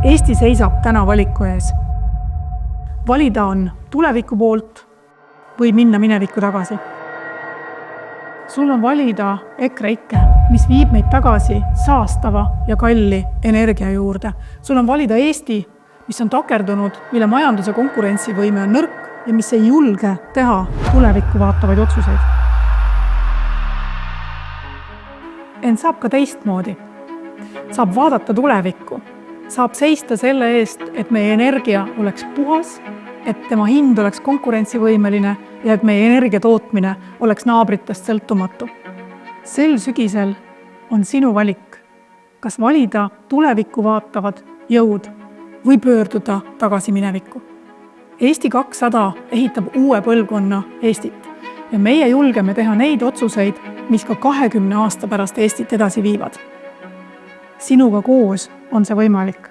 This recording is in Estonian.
Eesti seisab täna valiku ees. Valida on tuleviku poolt või minna minevikku tagasi. Sul on valida EKREIKE, mis viib meid tagasi saastava ja kalli energia juurde. Sul on valida Eesti, mis on takerdunud, mille majanduse konkurentsivõime on nõrk ja mis ei julge teha tulevikku vaatavaid otsuseid. Ent saab ka teistmoodi. Saab vaadata tulevikku. Saab seista selle eest, et meie energia oleks puhas, et tema hind oleks konkurentsivõimeline ja et meie energia tootmine oleks naabritest sõltumatu. Sel sügisel on sinu valik, kas valida tulevikku vaatavad jõud või pöörduda tagasi minevikku. Eesti 200 ehitab uue põlvkonna Eestit ja meie julgeme teha neid otsuseid, mis ka 20 aasta pärast Eestit edasi viivad. Sinuga koos on see võimalik.